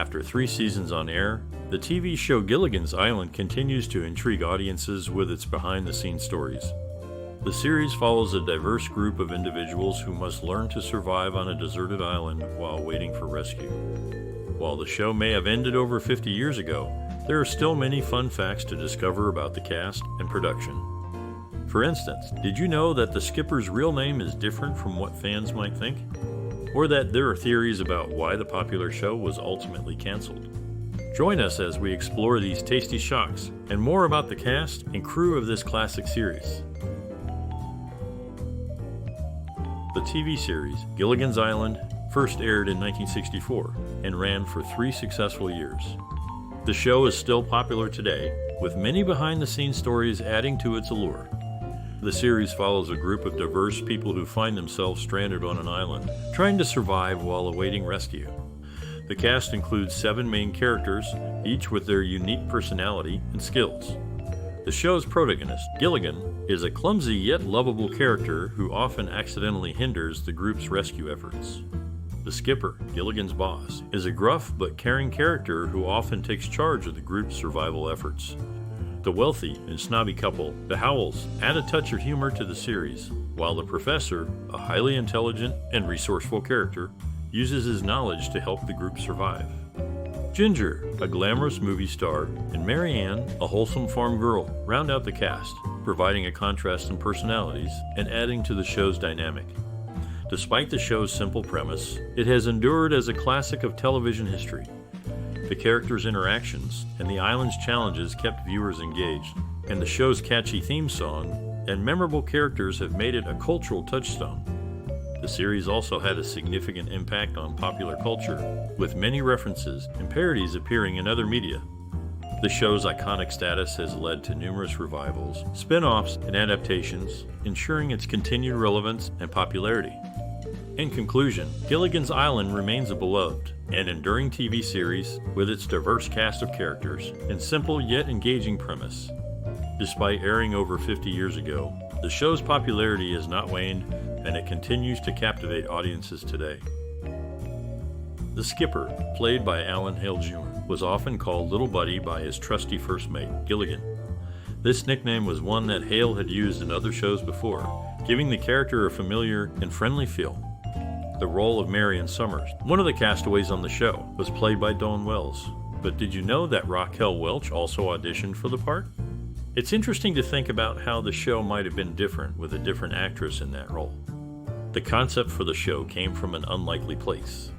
After 3 seasons on air, the TV show Gilligan's Island continues to intrigue audiences with its behind-the-scenes stories. The series follows a diverse group of individuals who must learn to survive on a deserted island while waiting for rescue. While the show may have ended over 50 years ago, there are still many fun facts to discover about the cast and production. For instance, did you know that the skipper's real name is different from what fans might think? Or that there are theories about why the popular show was ultimately canceled? Join us as we explore these tasty shocks and more about the cast and crew of this classic series. The TV series, Gilligan's Island, first aired in 1964 and ran for 3 successful years. The show is still popular today, with many behind-the-scenes stories adding to its allure. The series follows a group of diverse people who find themselves stranded on an island, trying to survive while awaiting rescue. The cast includes 7 main characters, each with their unique personality and skills. The show's protagonist, Gilligan, is a clumsy yet lovable character who often accidentally hinders the group's rescue efforts. The skipper, Gilligan's boss, is a gruff but caring character who often takes charge of the group's survival efforts. The wealthy and snobby couple, the Howells, add a touch of humor to the series, while the professor, a highly intelligent and resourceful character, uses his knowledge to help the group survive. Ginger, a glamorous movie star, and Mary Ann, a wholesome farm girl, round out the cast, providing a contrast in personalities and adding to the show's dynamic. Despite the show's simple premise, it has endured as a classic of television history. The characters' interactions and the island's challenges kept viewers engaged, and the show's catchy theme song and memorable characters have made it a cultural touchstone. The series also had a significant impact on popular culture, with many references and parodies appearing in other media. The show's iconic status has led to numerous revivals, spin-offs, and adaptations, ensuring its continued relevance and popularity. In conclusion, Gilligan's Island remains a beloved and enduring TV series with its diverse cast of characters and simple yet engaging premise. Despite airing over 50 years ago, the show's popularity has not waned and it continues to captivate audiences today. The skipper, played by Alan Hale Jr., was often called Little Buddy by his trusty first mate, Gilligan. This nickname was one that Hale had used in other shows before, giving the character a familiar and friendly feel. The role of Marion Summers, one of the castaways on the show, was played by Dawn Wells. But did you know that Raquel Welch also auditioned for the part? It's interesting to think about how the show might have been different with a different actress in that role. The concept for the show came from an unlikely place.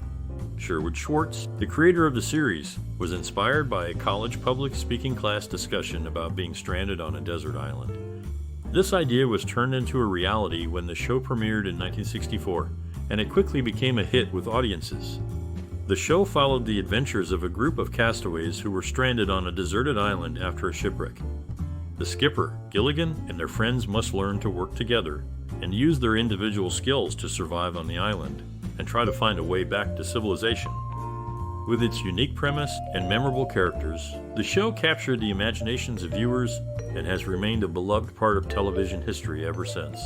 Sherwood Schwartz, the creator of the series, was inspired by a college public speaking class discussion about being stranded on a desert island. This idea was turned into a reality when the show premiered in 1964, and it quickly became a hit with audiences. The show followed the adventures of a group of castaways who were stranded on a deserted island after a shipwreck. The skipper, Gilligan, and their friends must learn to work together and use their individual skills to survive on the island and try to find a way back to civilization. With its unique premise and memorable characters, the show captured the imaginations of viewers and has remained a beloved part of television history ever since.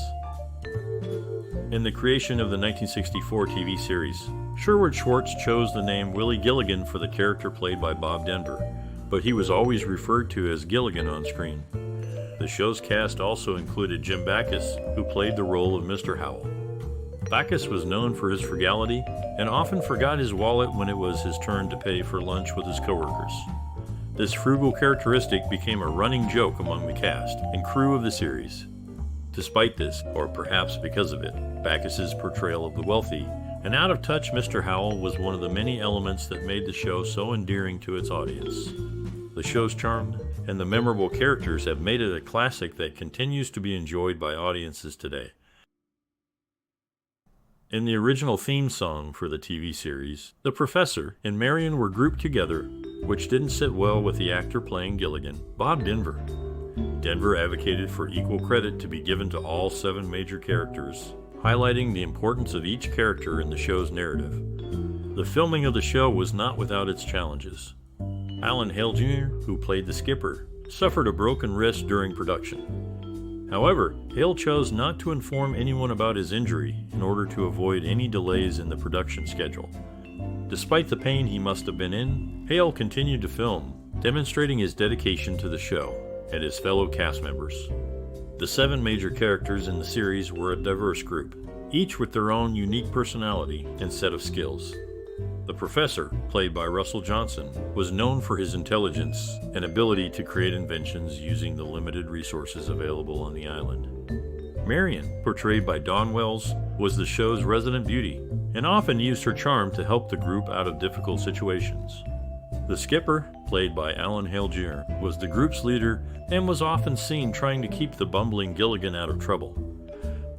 In the creation of the 1964 TV series, Sherwood Schwartz chose the name Willie Gilligan for the character played by Bob Denver, but he was always referred to as Gilligan on screen. The show's cast also included Jim Backus, who played the role of Mr. Howell. Backus was known for his frugality and often forgot his wallet when it was his turn to pay for lunch with his coworkers. This frugal characteristic became a running joke among the cast and crew of the series. Despite this, or perhaps because of it, Backus's portrayal of the wealthy and out-of-touch Mr. Howell was one of the many elements that made the show so endearing to its audience. The show's charm and the memorable characters have made it a classic that continues to be enjoyed by audiences today. In the original theme song for the TV series, the Professor and Marion were grouped together, which didn't sit well with the actor playing Gilligan, Bob Denver. Denver advocated for equal credit to be given to all 7 major characters, highlighting the importance of each character in the show's narrative. The filming of the show was not without its challenges. Alan Hale Jr., who played the skipper, suffered a broken wrist during production. However, Hale chose not to inform anyone about his injury in order to avoid any delays in the production schedule. Despite the pain he must have been in, Hale continued to film, demonstrating his dedication to the show and his fellow cast members. The 7 major characters in the series were a diverse group, each with their own unique personality and set of skills. The Professor, played by Russell Johnson, was known for his intelligence and ability to create inventions using the limited resources available on the island. Marion, portrayed by Dawn Wells, was the show's resident beauty and often used her charm to help the group out of difficult situations. The Skipper, played by Alan Hale Jr., was the group's leader and was often seen trying to keep the bumbling Gilligan out of trouble.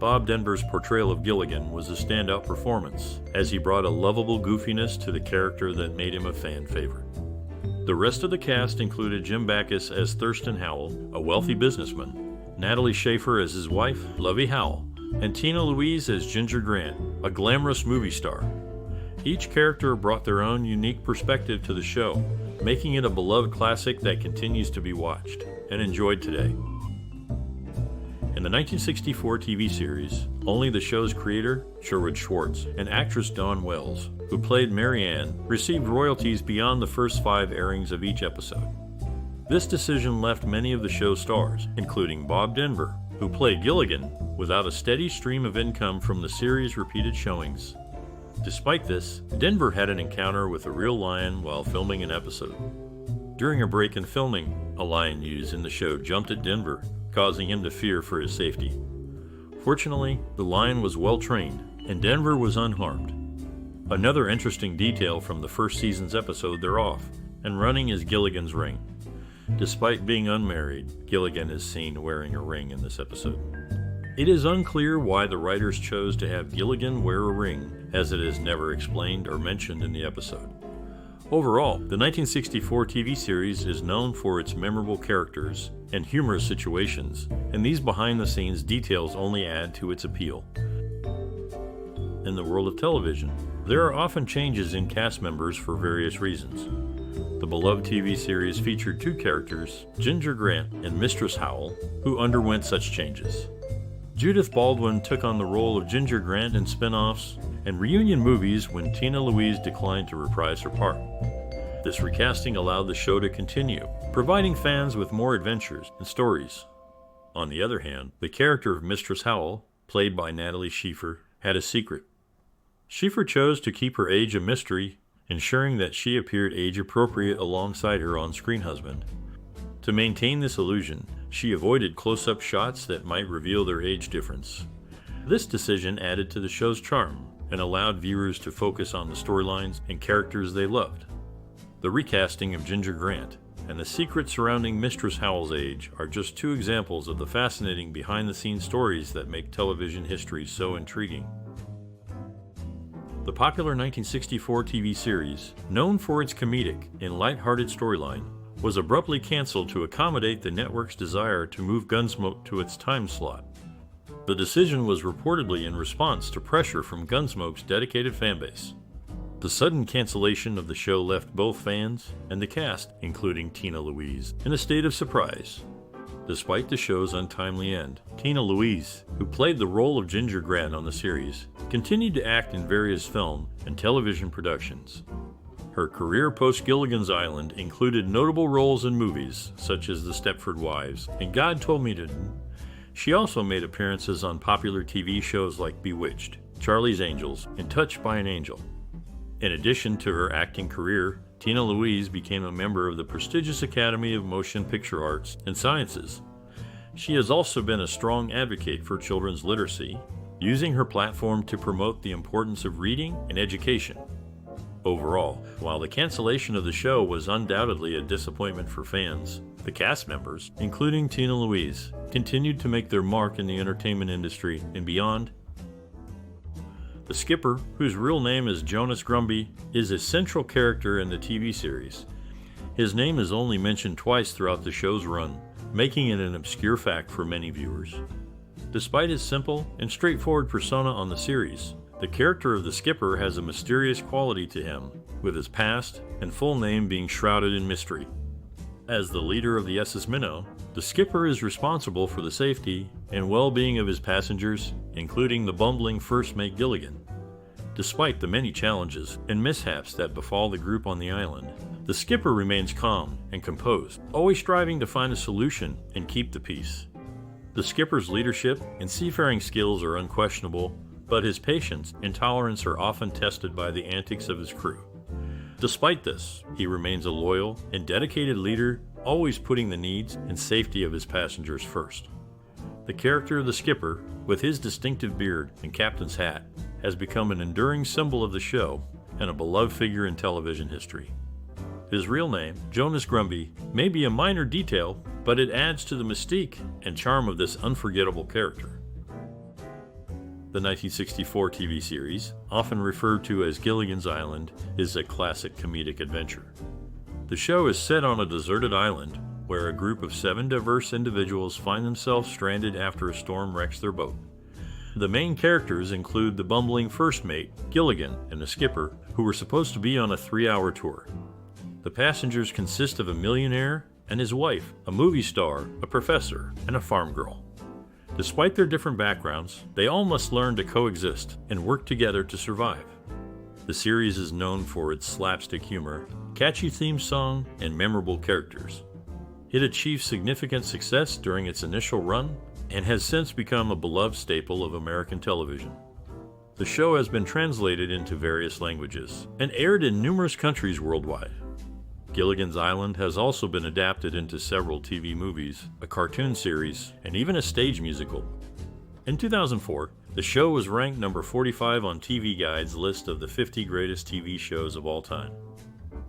Bob Denver's portrayal of Gilligan was a standout performance, as he brought a lovable goofiness to the character that made him a fan favorite. The rest of the cast included Jim Backus as Thurston Howell, a wealthy businessman, Natalie Schaefer as his wife, Lovey Howell, and Tina Louise as Ginger Grant, a glamorous movie star. Each character brought their own unique perspective to the show, making it a beloved classic that continues to be watched and enjoyed today. In the 1964 TV series, only the show's creator, Sherwood Schwartz, and actress Dawn Wells, who played Mary Ann, received royalties beyond the first 5 airings of each episode. This decision left many of the show's stars, including Bob Denver, who played Gilligan, without a steady stream of income from the series' repeated showings. Despite this, Denver had an encounter with a real lion while filming an episode. During a break in filming, a lion used in the show jumped at Denver, causing him to fear for his safety. Fortunately, the lion was well trained, and Denver was unharmed. Another interesting detail from the first season's episode, They're Off, and running is Gilligan's ring. Despite being unmarried, Gilligan is seen wearing a ring in this episode. It is unclear why the writers chose to have Gilligan wear a ring, as it is never explained or mentioned in the episode. Overall, the 1964 TV series is known for its memorable characters and humorous situations, and these behind-the-scenes details only add to its appeal. In the world of television, there are often changes in cast members for various reasons. The beloved TV series featured 2 characters, Ginger Grant and Mistress Howell, who underwent such changes. Judith Baldwin took on the role of Ginger Grant in spin-offs and reunion movies when Tina Louise declined to reprise her part. This recasting allowed the show to continue, providing fans with more adventures and stories. On the other hand, the character of Mistress Howell, played by Natalie Schaefer, had a secret. Schaefer chose to keep her age a mystery, ensuring that she appeared age-appropriate alongside her on-screen husband. To maintain this illusion, she avoided close-up shots that might reveal their age difference. This decision added to the show's charm and allowed viewers to focus on the storylines and characters they loved. The recasting of Ginger Grant and the secret surrounding Mistress Howell's age are just 2 examples of the fascinating behind-the-scenes stories that make television history so intriguing. The popular 1964 TV series, known for its comedic and lighthearted storyline, was abruptly canceled to accommodate the network's desire to move Gunsmoke to its time slot. The decision was reportedly in response to pressure from Gunsmoke's dedicated fanbase. The sudden cancellation of the show left both fans and the cast, including Tina Louise, in a state of surprise. Despite the show's untimely end, Tina Louise, who played the role of Ginger Grant on the series, continued to act in various film and television productions. Her career post-Gilligan's Island included notable roles in movies such as The Stepford Wives and God Told Me to. She also made appearances on popular TV shows like Bewitched, Charlie's Angels, and Touched by an Angel. In addition to her acting career, Tina Louise became a member of the prestigious Academy of Motion Picture Arts and Sciences. She has also been a strong advocate for children's literacy, using her platform to promote the importance of reading and education. Overall, while the cancellation of the show was undoubtedly a disappointment for fans, the cast members, including Tina Louise, continued to make their mark in the entertainment industry and beyond. The Skipper, whose real name is Jonas Grumby, is a central character in the TV series. His name is only mentioned twice throughout the show's run, making it an obscure fact for many viewers. Despite his simple and straightforward persona on the series, the character of the Skipper has a mysterious quality to him, with his past and full name being shrouded in mystery. As the leader of the SS Minnow, the Skipper is responsible for the safety and well-being of his passengers, including the bumbling first mate Gilligan. Despite the many challenges and mishaps that befall the group on the island, the skipper remains calm and composed, always striving to find a solution and keep the peace. The skipper's leadership and seafaring skills are unquestionable, but his patience and tolerance are often tested by the antics of his crew. Despite this, he remains a loyal and dedicated leader, always putting the needs and safety of his passengers first. The character of the skipper, with his distinctive beard and captain's hat, has become an enduring symbol of the show and a beloved figure in television history. His real name, Jonas Grumby, may be a minor detail, but it adds to the mystique and charm of this unforgettable character. The 1964 TV series, often referred to as Gilligan's Island, is a classic comedic adventure. The show is set on a deserted island where a group of 7 diverse individuals find themselves stranded after a storm wrecks their boat. The main characters include the bumbling first mate, Gilligan, and the skipper, who were supposed to be on a 3-hour tour. The passengers consist of a millionaire and his wife, a movie star, a professor, and a farm girl. Despite their different backgrounds, they all must learn to coexist and work together to survive. The series is known for its slapstick humor, catchy theme song, and memorable characters. It achieved significant success during its initial run and has since become a beloved staple of American television. The show has been translated into various languages and aired in numerous countries worldwide. Gilligan's Island has also been adapted into several TV movies, a cartoon series, and even a stage musical. In 2004, the show was ranked number 45 on TV Guide's list of the 50 greatest TV shows of all time.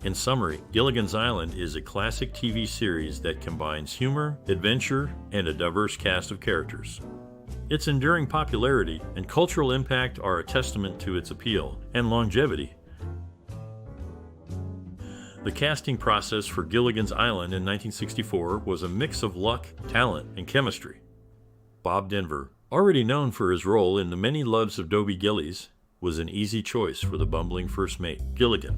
In summary, Gilligan's Island is a classic TV series that combines humor, adventure, and a diverse cast of characters. Its enduring popularity and cultural impact are a testament to its appeal and longevity. The casting process for Gilligan's Island in 1964 was a mix of luck, talent, and chemistry. Bob Denver, already known for his role in The Many Loves of Dobie Gillies, was an easy choice for the bumbling first mate, Gilligan.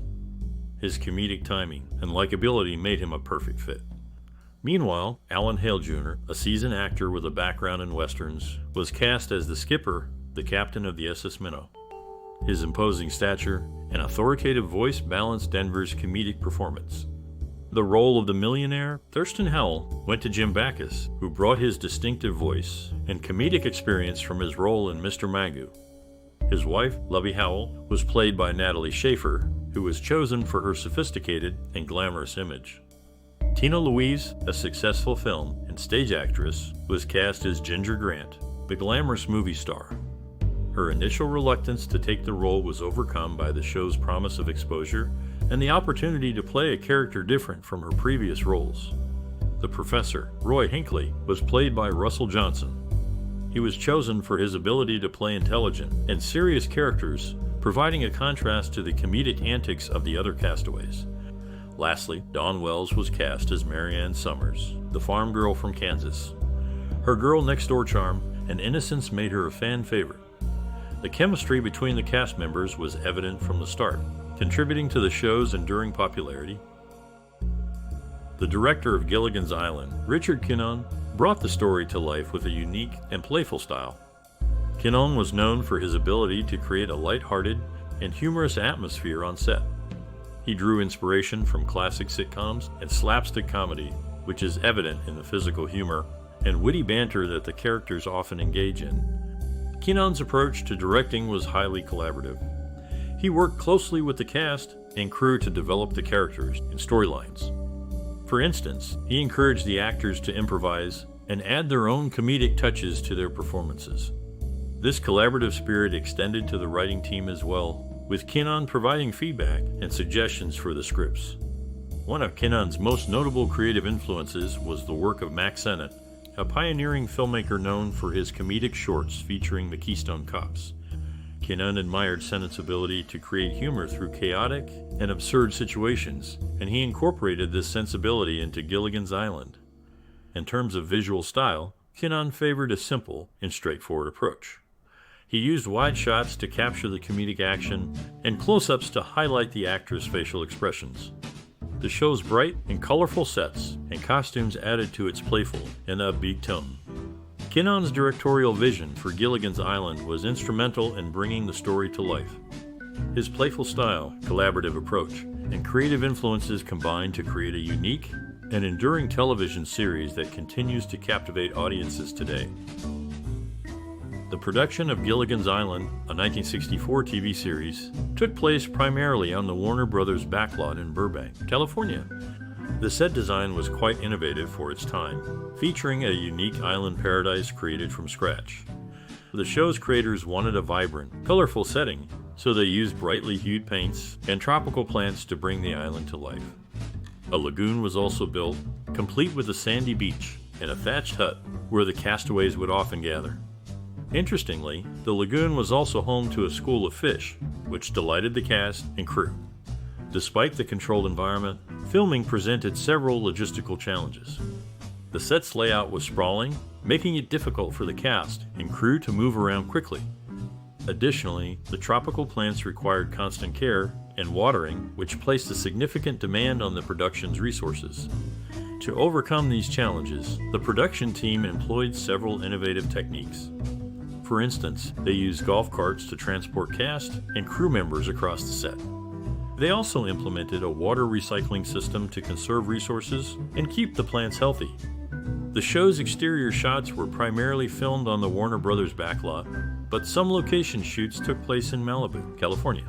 His comedic timing and likability made him a perfect fit. Meanwhile, Alan Hale Jr., a seasoned actor with a background in westerns, was cast as the skipper, the captain of the SS Minnow. His imposing stature and authoritative voice balanced Denver's comedic performance. The role of the millionaire, Thurston Howell, went to Jim Backus, who brought his distinctive voice and comedic experience from his role in Mr. Magoo. His wife, Lovey Howell, was played by Natalie Schafer, who was chosen for her sophisticated and glamorous image. Tina Louise, a successful film and stage actress, was cast as Ginger Grant, the glamorous movie star. Her initial reluctance to take the role was overcome by the show's promise of exposure and the opportunity to play a character different from her previous roles. The professor, Roy Hinckley, was played by Russell Johnson. He was chosen for his ability to play intelligent and serious characters, providing a contrast to the comedic antics of the other castaways. Lastly, Dawn Wells was cast as Marianne Summers, the farm girl from Kansas. Her girl-next-door charm and innocence made her a fan favorite. The chemistry between the cast members was evident from the start, contributing to the show's enduring popularity. The director of Gilligan's Island, Richard Kinnon, brought the story to life with a unique and playful style. Kinnon was known for his ability to create a lighthearted and humorous atmosphere on set. He drew inspiration from classic sitcoms and slapstick comedy, which is evident in the physical humor and witty banter that the characters often engage in. Kinnon's approach to directing was highly collaborative. He worked closely with the cast and crew to develop the characters and storylines. For instance, he encouraged the actors to improvise and add their own comedic touches to their performances. This collaborative spirit extended to the writing team as well, with Kinnon providing feedback and suggestions for the scripts. One of Kinnon's most notable creative influences was the work of Mack Sennett, a pioneering filmmaker known for his comedic shorts featuring the Keystone Cops. Kinnon admired Sennett's ability to create humor through chaotic and absurd situations, and he incorporated this sensibility into Gilligan's Island. In terms of visual style, Kinnon favored a simple and straightforward approach. He used wide shots to capture the comedic action and close-ups to highlight the actors' facial expressions. The show's bright and colorful sets and costumes added to its playful and upbeat tone. Kinnon's directorial vision for Gilligan's Island was instrumental in bringing the story to life. His playful style, collaborative approach, and creative influences combine to create a unique and enduring television series that continues to captivate audiences today. The production of Gilligan's Island, a 1964 TV series, took place primarily on the Warner Brothers backlot in Burbank, California. The set design was quite innovative for its time, featuring a unique island paradise created from scratch. The show's creators wanted a vibrant, colorful setting, so they used brightly hued paints and tropical plants to bring the island to life. A lagoon was also built, complete with a sandy beach and a thatched hut where the castaways would often gather. Interestingly, the lagoon was also home to a school of fish, which delighted the cast and crew. Despite the controlled environment, filming presented several logistical challenges. The set's layout was sprawling, making it difficult for the cast and crew to move around quickly. Additionally, the tropical plants required constant care and watering, which placed a significant demand on the production's resources. To overcome these challenges, the production team employed several innovative techniques. For instance, they used golf carts to transport cast and crew members across the set. They also implemented a water recycling system to conserve resources and keep the plants healthy. The show's exterior shots were primarily filmed on the Warner Brothers backlot, but some location shoots took place in Malibu, California.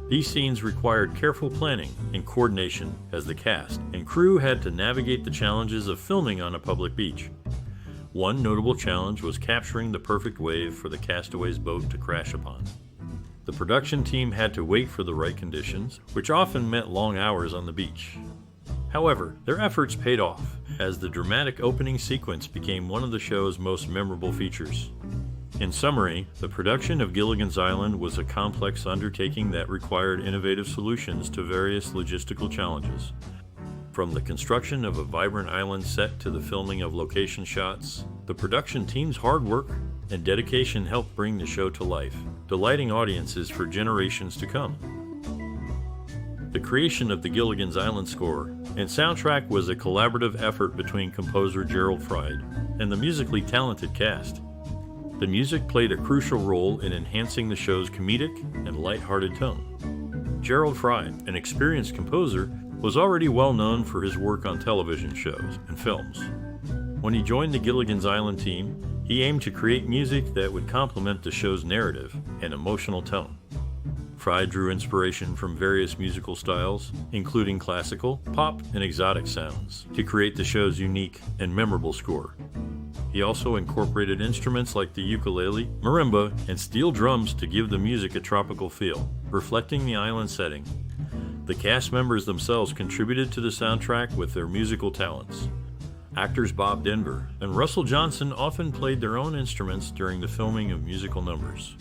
These scenes required careful planning and coordination as the cast and crew had to navigate the challenges of filming on a public beach. One notable challenge was capturing the perfect wave for the castaway's boat to crash upon. The production team had to wait for the right conditions, which often meant long hours on the beach. However, their efforts paid off, as the dramatic opening sequence became one of the show's most memorable features. In summary, the production of Gilligan's Island was a complex undertaking that required innovative solutions to various logistical challenges. From the construction of a vibrant island set to the filming of location shots, the production team's hard work and dedication helped bring the show to life, delighting audiences for generations to come. The creation of the Gilligan's Island score and soundtrack was a collaborative effort between composer Gerald Fried and the musically talented cast. The music played a crucial role in enhancing the show's comedic and lighthearted tone. Gerald Fried, an experienced composer, was already well known for his work on television shows and films. When he joined the Gilligan's Island team, he aimed to create music that would complement the show's narrative and emotional tone. Fried drew inspiration from various musical styles, including classical, pop, and exotic sounds, to create the show's unique and memorable score. He also incorporated instruments like the ukulele, marimba, and steel drums to give the music a tropical feel, reflecting the island setting. The cast members themselves contributed to the soundtrack with their musical talents. Actors Bob Denver and Russell Johnson often played their own instruments during the filming of musical numbers.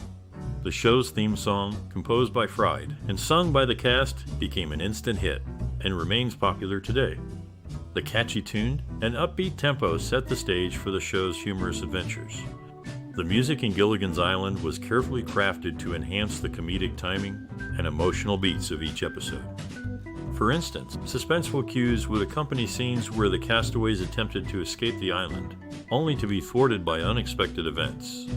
The show's theme song, composed by Fried and sung by the cast, became an instant hit and remains popular today. The catchy tune and upbeat tempo set the stage for the show's humorous adventures. The music in Gilligan's Island was carefully crafted to enhance the comedic timing and emotional beats of each episode. For instance, suspenseful cues would accompany scenes where the castaways attempted to escape the island, only to be thwarted by unexpected events.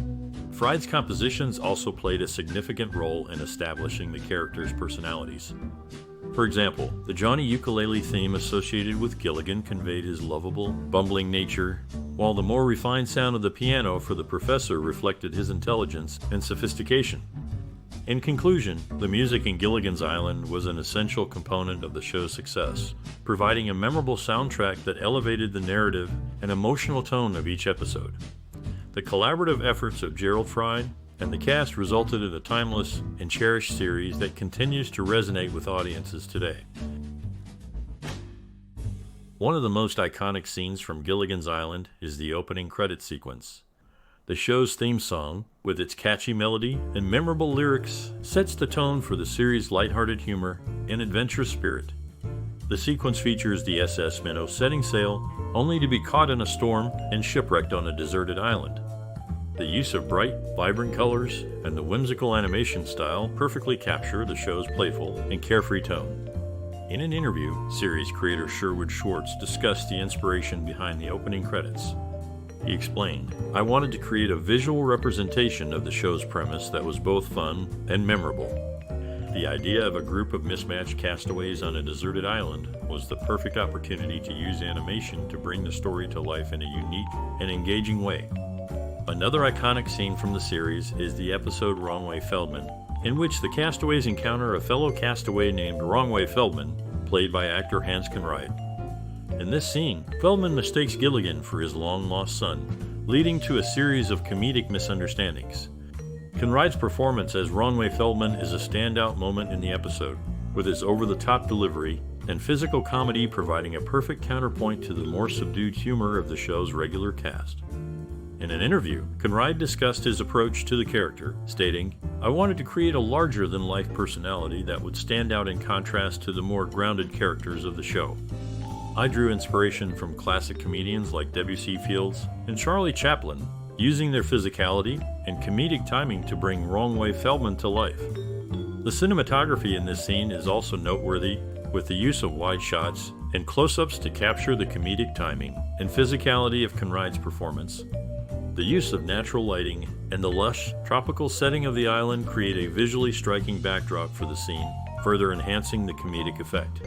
Fried's compositions also played a significant role in establishing the characters' personalities. For example, the Johnny ukulele theme associated with Gilligan conveyed his lovable, bumbling nature, while the more refined sound of the piano for the professor reflected his intelligence and sophistication. In conclusion, the music in Gilligan's Island was an essential component of the show's success, providing a memorable soundtrack that elevated the narrative and emotional tone of each episode. The collaborative efforts of Gerald Fried and the cast resulted in a timeless and cherished series that continues to resonate with audiences today. One of the most iconic scenes from Gilligan's Island is the opening credits sequence. The show's theme song, with its catchy melody and memorable lyrics, sets the tone for the series' lighthearted humor and adventurous spirit. The sequence features the SS Minnow setting sail, only to be caught in a storm and shipwrecked on a deserted island. The use of bright, vibrant colors and the whimsical animation style perfectly capture the show's playful and carefree tone. In an interview, series creator Sherwood Schwartz discussed the inspiration behind the opening credits. He explained, "I wanted to create a visual representation of the show's premise that was both fun and memorable. The idea of a group of mismatched castaways on a deserted island was the perfect opportunity to use animation to bring the story to life in a unique and engaging way. Another iconic scene from the series is the episode Wrong-Way Feldman, in which the castaways encounter a fellow castaway named Wrong-Way Feldman, played by actor Hans Conried. In this scene, Feldman mistakes Gilligan for his long-lost son, leading to a series of comedic misunderstandings. Conried's performance as Wrong-Way Feldman is a standout moment in the episode, with his over-the-top delivery and physical comedy providing a perfect counterpoint to the more subdued humor of the show's regular cast. In an interview, Conried discussed his approach to the character, stating, "I wanted to create a larger-than-life personality that would stand out in contrast to the more grounded characters of the show. I drew inspiration from classic comedians like W.C. Fields and Charlie Chaplin, using their physicality and comedic timing to bring Wrong-Way Feldman to life." The cinematography in this scene is also noteworthy, with the use of wide shots and close-ups to capture the comedic timing and physicality of Conried's performance. The use of natural lighting and the lush, tropical setting of the island create a visually striking backdrop for the scene, further enhancing the comedic effect.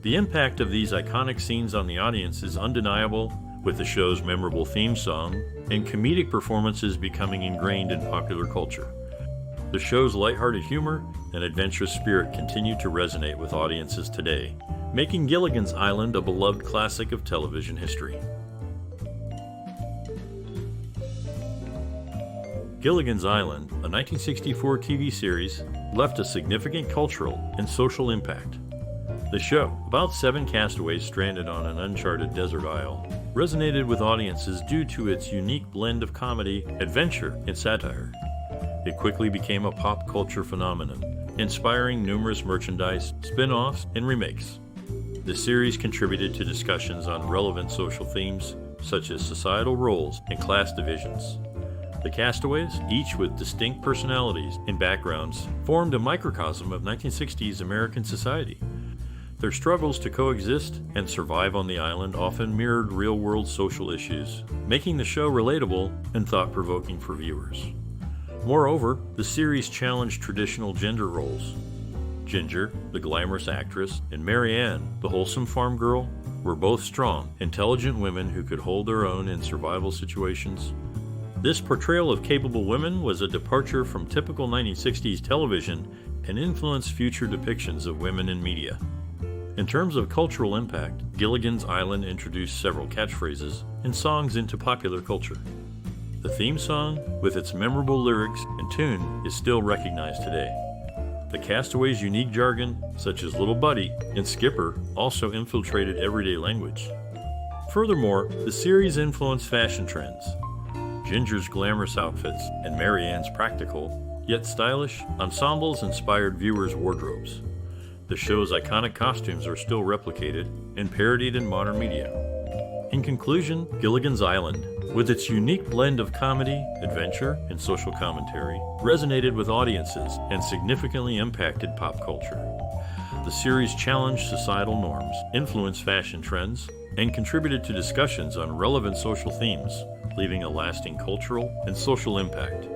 The impact of these iconic scenes on the audience is undeniable, with the show's memorable theme song and comedic performances becoming ingrained in popular culture. The show's lighthearted humor and adventurous spirit continue to resonate with audiences today, making Gilligan's Island a beloved classic of television history. Gilligan's Island, a 1964 TV series, left a significant cultural and social impact. The show, about 7 castaways stranded on an uncharted desert isle, resonated with audiences due to its unique blend of comedy, adventure, and satire. It quickly became a pop culture phenomenon, inspiring numerous merchandise, spin-offs, and remakes. The series contributed to discussions on relevant social themes, such as societal roles and class divisions. The castaways, each with distinct personalities and backgrounds, formed a microcosm of 1960s American society. Their struggles to coexist and survive on the island often mirrored real-world social issues, making the show relatable and thought-provoking for viewers. Moreover, the series challenged traditional gender roles. Ginger, the glamorous actress, and Mary Ann, the wholesome farm girl, were both strong, intelligent women who could hold their own in survival situations. This portrayal of capable women was a departure from typical 1960s television and influenced future depictions of women in media. In terms of cultural impact, Gilligan's Island introduced several catchphrases and songs into popular culture. The theme song, with its memorable lyrics and tune, is still recognized today. The castaways' unique jargon, such as Little Buddy and Skipper, also infiltrated everyday language. Furthermore, the series influenced fashion trends. Ginger's glamorous outfits and Mary Ann's practical, yet stylish, ensembles inspired viewers' wardrobes. The show's iconic costumes are still replicated and parodied in modern media. In conclusion, Gilligan's Island, with its unique blend of comedy, adventure, and social commentary, resonated with audiences and significantly impacted pop culture. The series challenged societal norms, influenced fashion trends, and contributed to discussions on relevant social themes, leaving a lasting cultural and social impact.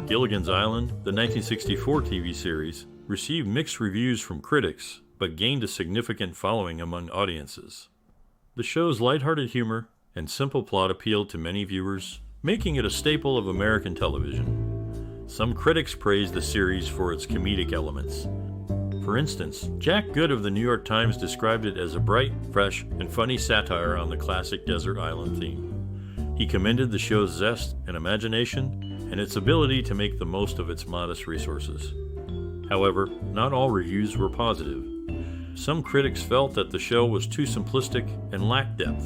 Gilligan's Island, the 1964 TV series, received mixed reviews from critics, but gained a significant following among audiences. The show's lighthearted humor and simple plot appealed to many viewers, making it a staple of American television. Some critics praised the series for its comedic elements. For instance, Jack Good of the New York Times described it as a bright, fresh, and funny satire on the classic desert island theme. He commended the show's zest and imagination and its ability to make the most of its modest resources. However, not all reviews were positive. Some critics felt that the show was too simplistic and lacked depth.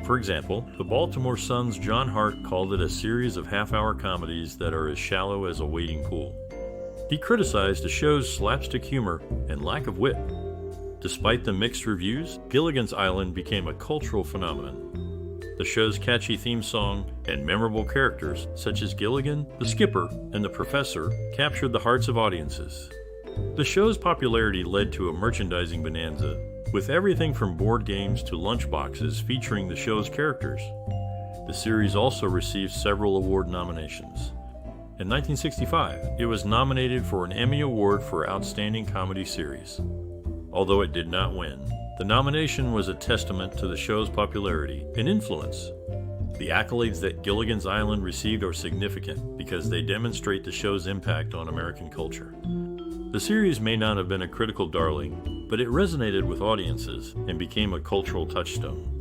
For example, the Baltimore Sun's John Hart called it a series of half-hour comedies that are as shallow as a wading pool. He criticized the show's slapstick humor and lack of wit. Despite the mixed reviews, Gilligan's Island became a cultural phenomenon. The show's catchy theme song and memorable characters, such as Gilligan, the Skipper, and the Professor, captured the hearts of audiences. The show's popularity led to a merchandising bonanza, with everything from board games to lunchboxes featuring the show's characters. The series also received several award nominations. In 1965, it was nominated for an Emmy Award for Outstanding Comedy Series. Although it did not win, the nomination was a testament to the show's popularity and influence. The accolades that Gilligan's Island received are significant because they demonstrate the show's impact on American culture. The series may not have been a critical darling, but it resonated with audiences and became a cultural touchstone.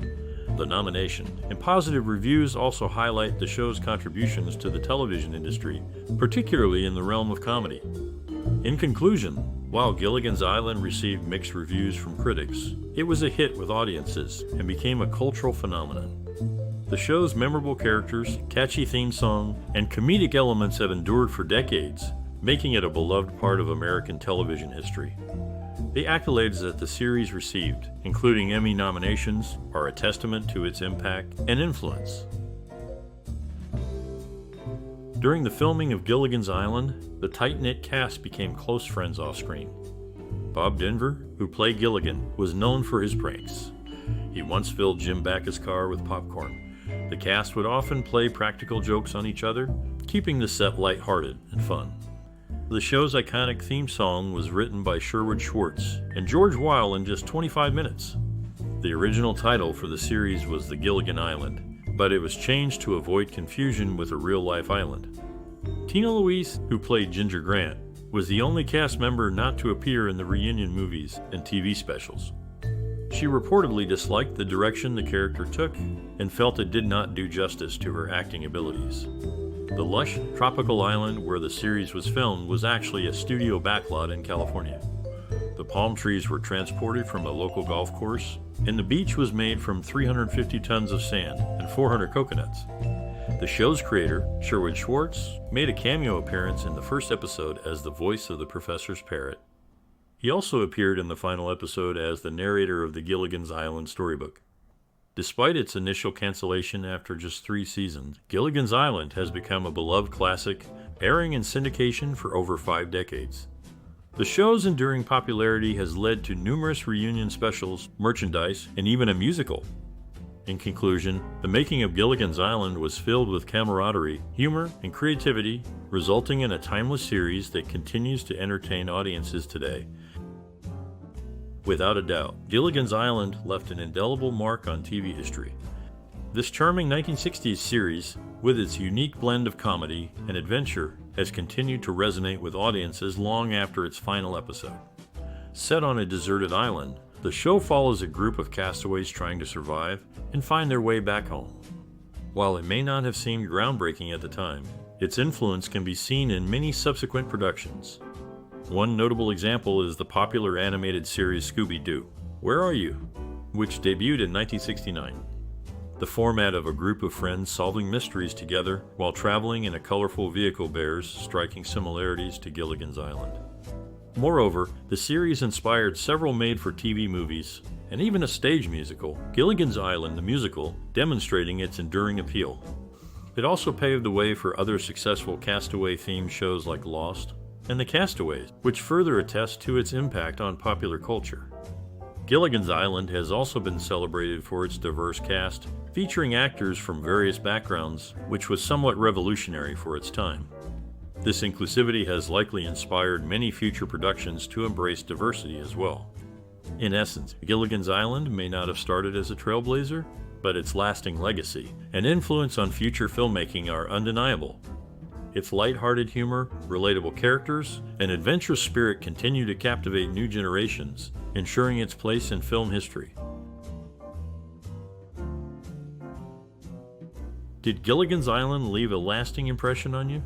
The nomination and positive reviews also highlight the show's contributions to the television industry, particularly in the realm of comedy. In conclusion, while Gilligan's Island received mixed reviews from critics, it was a hit with audiences and became a cultural phenomenon. The show's memorable characters, catchy theme song, and comedic elements have endured for decades, making it a beloved part of American television history. The accolades that the series received, including Emmy nominations, are a testament to its impact and influence. During the filming of Gilligan's Island, the tight-knit cast became close friends off-screen. Bob Denver, who played Gilligan, was known for his pranks. He once filled Jim Backus' car with popcorn. The cast would often play practical jokes on each other, keeping the set lighthearted and fun. The show's iconic theme song was written by Sherwood Schwartz and George Weil in just 25 minutes. The original title for the series was The Gilligan Island, but it was changed to avoid confusion with a real-life island. Tina Louise, who played Ginger Grant, was the only cast member not to appear in the reunion movies and TV specials. She reportedly disliked the direction the character took and felt it did not do justice to her acting abilities. The lush, tropical island where the series was filmed was actually a studio backlot in California. The palm trees were transported from a local golf course, and the beach was made from 350 tons of sand and 400 coconuts. The show's creator, Sherwood Schwartz, made a cameo appearance in the first episode as the voice of the professor's parrot. He also appeared in the final episode as the narrator of the Gilligan's Island storybook. Despite its initial cancellation after just 3 seasons, Gilligan's Island has become a beloved classic, airing in syndication for over 5 decades. The show's enduring popularity has led to numerous reunion specials, merchandise, and even a musical. In conclusion, the making of Gilligan's Island was filled with camaraderie, humor, and creativity, resulting in a timeless series that continues to entertain audiences today. Without a doubt, Gilligan's Island left an indelible mark on TV history. This charming 1960s series, with its unique blend of comedy and adventure, has continued to resonate with audiences long after its final episode. Set on a deserted island, the show follows a group of castaways trying to survive and find their way back home. While it may not have seemed groundbreaking at the time, its influence can be seen in many subsequent productions. One notable example is the popular animated series Scooby-Doo, Where Are You?, which debuted in 1969. The format of a group of friends solving mysteries together while traveling in a colorful vehicle bears striking similarities to Gilligan's Island. Moreover, the series inspired several made-for-TV movies and even a stage musical, Gilligan's Island the Musical, demonstrating its enduring appeal. It also paved the way for other successful castaway-themed shows like Lost and The Castaways, which further attest to its impact on popular culture. Gilligan's Island has also been celebrated for its diverse cast, featuring actors from various backgrounds, which was somewhat revolutionary for its time. This inclusivity has likely inspired many future productions to embrace diversity as well. In essence, Gilligan's Island may not have started as a trailblazer, but its lasting legacy and influence on future filmmaking are undeniable. Its light-hearted humor, relatable characters, and adventurous spirit continue to captivate new generations, ensuring its place in film history. Did Gilligan's Island leave a lasting impression on you?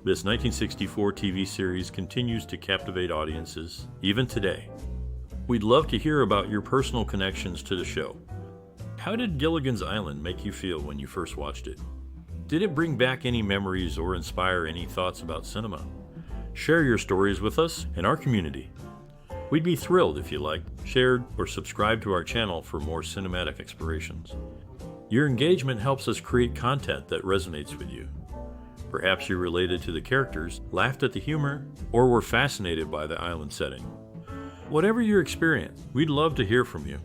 This 1964 TV series continues to captivate audiences, even today. We'd love to hear about your personal connections to the show. How did Gilligan's Island make you feel when you first watched it? Did it bring back any memories or inspire any thoughts about cinema? Share your stories with us and our community. We'd be thrilled if you liked, shared, or subscribed to our channel for more cinematic explorations. Your engagement helps us create content that resonates with you. Perhaps you related to the characters, laughed at the humor, or were fascinated by the island setting. Whatever your experience, we'd love to hear from you.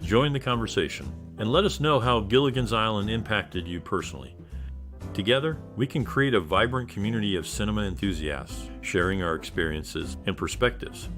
Join the conversation and let us know how Gilligan's Island impacted you personally. Together, we can create a vibrant community of cinema enthusiasts, sharing our experiences and perspectives.